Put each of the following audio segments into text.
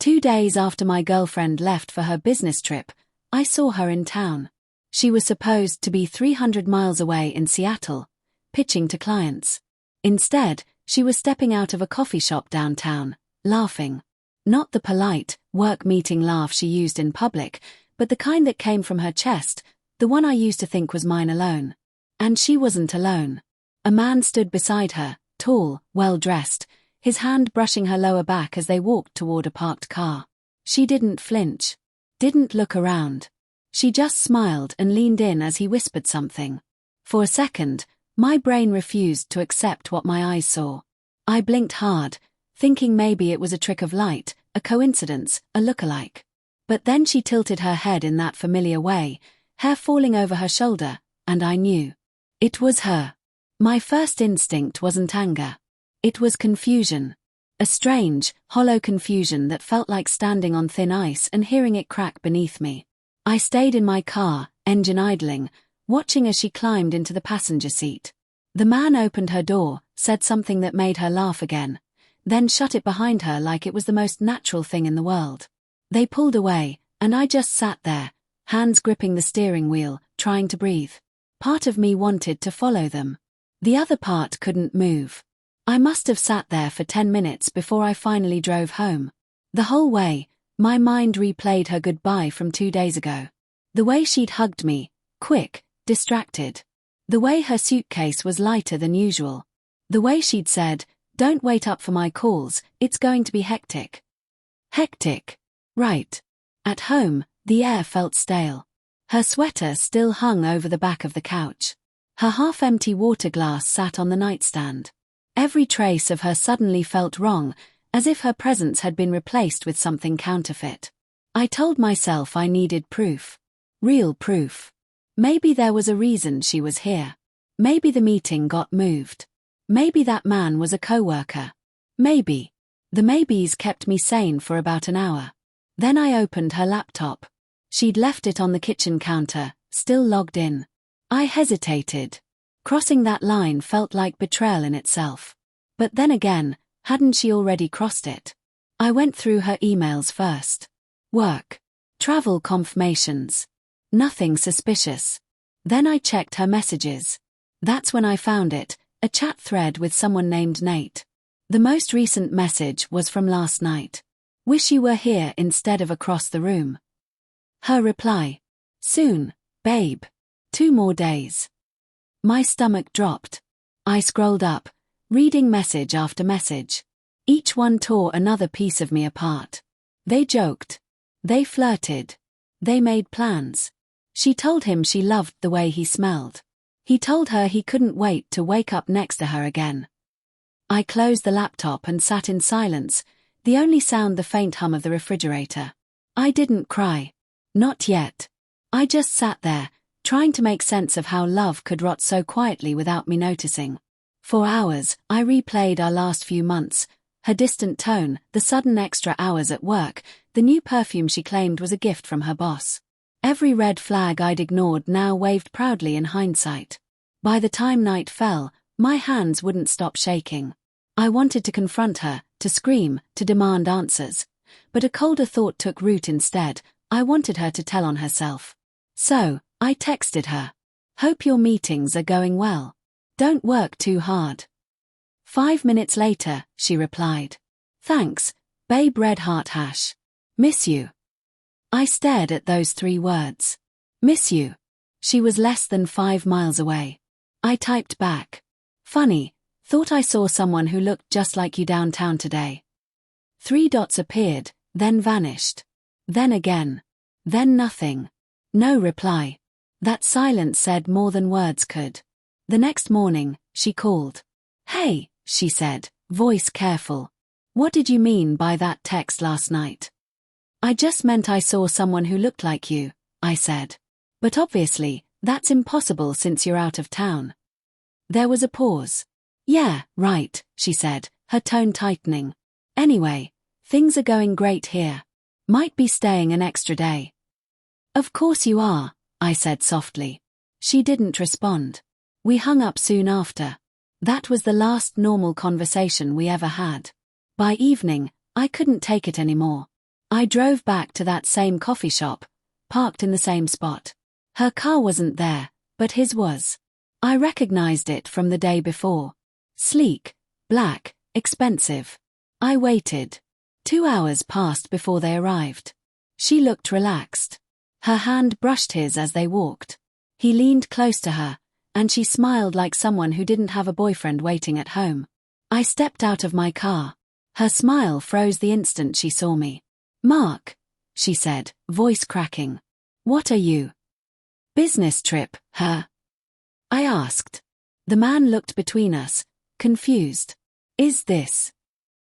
2 days after my girlfriend left for her business trip, I saw her in town. She was supposed to be 300 miles away in Seattle, pitching to clients. Instead, she was stepping out of a coffee shop downtown, laughing. Not the polite, work meeting laugh she used in public, but the kind that came from her chest, the one I used to think was mine alone. And she wasn't alone. A man stood beside her, tall, well-dressed, his hand brushing her lower back as they walked toward a parked car. She didn't flinch. Didn't look around. She just smiled and leaned in as he whispered something. For a second, my brain refused to accept what my eyes saw. I blinked hard, thinking maybe it was a trick of light, a coincidence, a look-alike. But then she tilted her head in that familiar way, hair falling over her shoulder, and I knew. It was her. My first instinct wasn't anger. It was confusion. A strange, hollow confusion that felt like standing on thin ice and hearing it crack beneath me. I stayed in my car, engine idling, watching as she climbed into the passenger seat. The man opened her door, said something that made her laugh again, then shut it behind her like it was the most natural thing in the world. They pulled away, and I just sat there, hands gripping the steering wheel, trying to breathe. Part of me wanted to follow them. The other part couldn't move. I must have sat there for 10 minutes before I finally drove home. The whole way, my mind replayed her goodbye from 2 days ago. The way she'd hugged me, quick, distracted. The way her suitcase was lighter than usual. The way she'd said, "Don't wait up for my calls, it's going to be hectic." Hectic. Right. At home, the air felt stale. Her sweater still hung over the back of the couch. Her half-empty water glass sat on the nightstand. Every trace of her suddenly felt wrong, as if her presence had been replaced with something counterfeit. I told myself I needed proof. Real proof. Maybe there was a reason she was here. Maybe the meeting got moved. Maybe that man was a coworker. Maybe. The maybes kept me sane for about an hour. Then I opened her laptop. She'd left it on the kitchen counter, still logged in. I hesitated. Crossing that line felt like betrayal in itself. But then again, hadn't she already crossed it? I went through her emails first. Work. Travel confirmations. Nothing suspicious. Then I checked her messages. That's when I found it, a chat thread with someone named Nate. The most recent message was from last night. "Wish you were here instead of across the room." Her reply. "Soon, babe. 2 more days." My stomach dropped. I scrolled up, reading message after message. Each one tore another piece of me apart. They joked. They flirted. They made plans. She told him she loved the way he smelled. He told her he couldn't wait to wake up next to her again. I closed the laptop and sat in silence, the only sound the faint hum of the refrigerator. I didn't cry. Not yet. I just sat there, trying to make sense of how love could rot so quietly without me noticing. For hours, I replayed our last few months, her distant tone, the sudden extra hours at work, the new perfume she claimed was a gift from her boss. Every red flag I'd ignored now waved proudly in hindsight. By the time night fell, my hands wouldn't stop shaking. I wanted to confront her, to scream, to demand answers. But a colder thought took root instead. I wanted her to tell on herself. So, I texted her. "Hope your meetings are going well. Don't work too hard." 5 minutes later, she replied. "Thanks, babe. Red heart hash. Miss you." I stared at those 3 words. Miss you. She was less than 5 miles away. I typed back. "Funny, thought I saw someone who looked just like you downtown today." 3 dots appeared, then vanished. Then again. Then nothing. No reply. That silence said more than words could. The next morning, she called. "Hey," she said, voice careful. "What did you mean by that text last night?" "I just meant I saw someone who looked like you," I said. "But obviously, that's impossible since you're out of town." There was a pause. "Yeah, right," she said, her tone tightening. "Anyway, things are going great here. Might be staying an extra day." "Of course you are," I said softly. She didn't respond. We hung up soon after. That was the last normal conversation we ever had. By evening, I couldn't take it anymore. I drove back to that same coffee shop, parked in the same spot. Her car wasn't there, but his was. I recognized it from the day before. Sleek, black, expensive. I waited. 2 hours passed before they arrived. She looked relaxed. Her hand brushed his as they walked. He leaned close to her, and she smiled like someone who didn't have a boyfriend waiting at home. I stepped out of my car. Her smile froze the instant she saw me. "Mark," she said, voice cracking. "What are you?" "Business trip, huh?" I asked. The man looked between us, confused. "Is this?"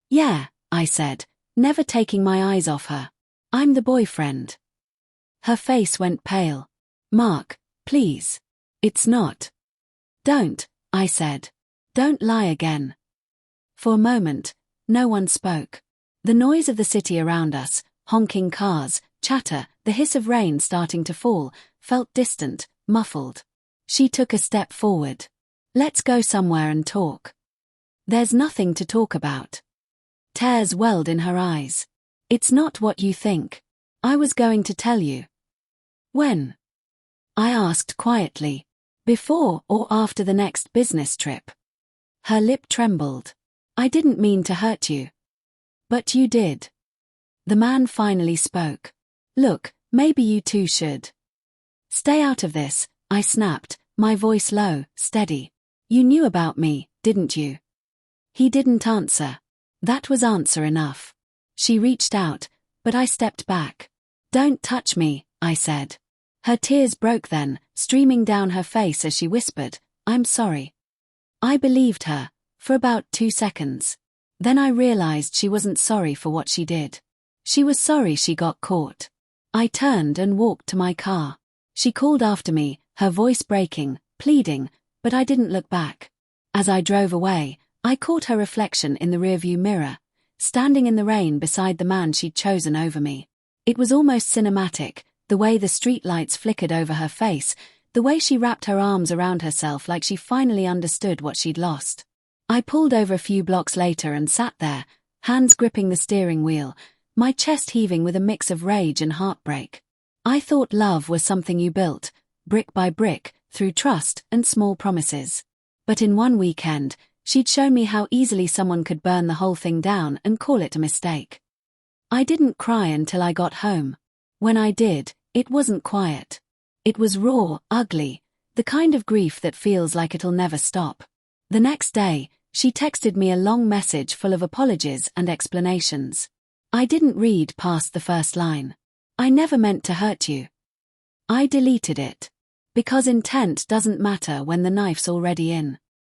"Yeah," I said, never taking my eyes off her. "I'm the boyfriend." Her face went pale. "Mark, please. It's not." "Don't," I said. "Don't lie again." For a moment, no one spoke. The noise of the city around us, honking cars, chatter, the hiss of rain starting to fall, felt distant, muffled. She took a step forward. "Let's go somewhere and talk." "There's nothing to talk about." Tears welled in her eyes. "It's not what you think. I was going to tell you." "When?" I asked quietly. "Before or after the next business trip?" Her lip trembled. "I didn't mean to hurt you." "But you did." The man finally spoke. "Look, maybe you two should." "Stay out of this," I snapped, my voice low, steady. "You knew about me, didn't you?" He didn't answer. That was answer enough. She reached out, but I stepped back. "Don't touch me," I said. Her tears broke then, streaming down her face as she whispered, "I'm sorry." I believed her, for about 2 seconds. Then I realized she wasn't sorry for what she did. She was sorry she got caught. I turned and walked to my car. She called after me, her voice breaking, pleading, but I didn't look back. As I drove away, I caught her reflection in the rearview mirror, standing in the rain beside the man she'd chosen over me. It was almost cinematic, the way the streetlights flickered over her face, the way she wrapped her arms around herself like she finally understood what she'd lost. I pulled over a few blocks later and sat there, hands gripping the steering wheel, my chest heaving with a mix of rage and heartbreak. I thought love was something you built, brick by brick, through trust and small promises. But in one weekend, she'd shown me how easily someone could burn the whole thing down and call it a mistake. I didn't cry until I got home. When I did, it wasn't quiet. It was raw, ugly, the kind of grief that feels like it'll never stop. The next day, she texted me a long message full of apologies and explanations. I didn't read past the first line. "I never meant to hurt you." I deleted it. Because intent doesn't matter when the knife's already in.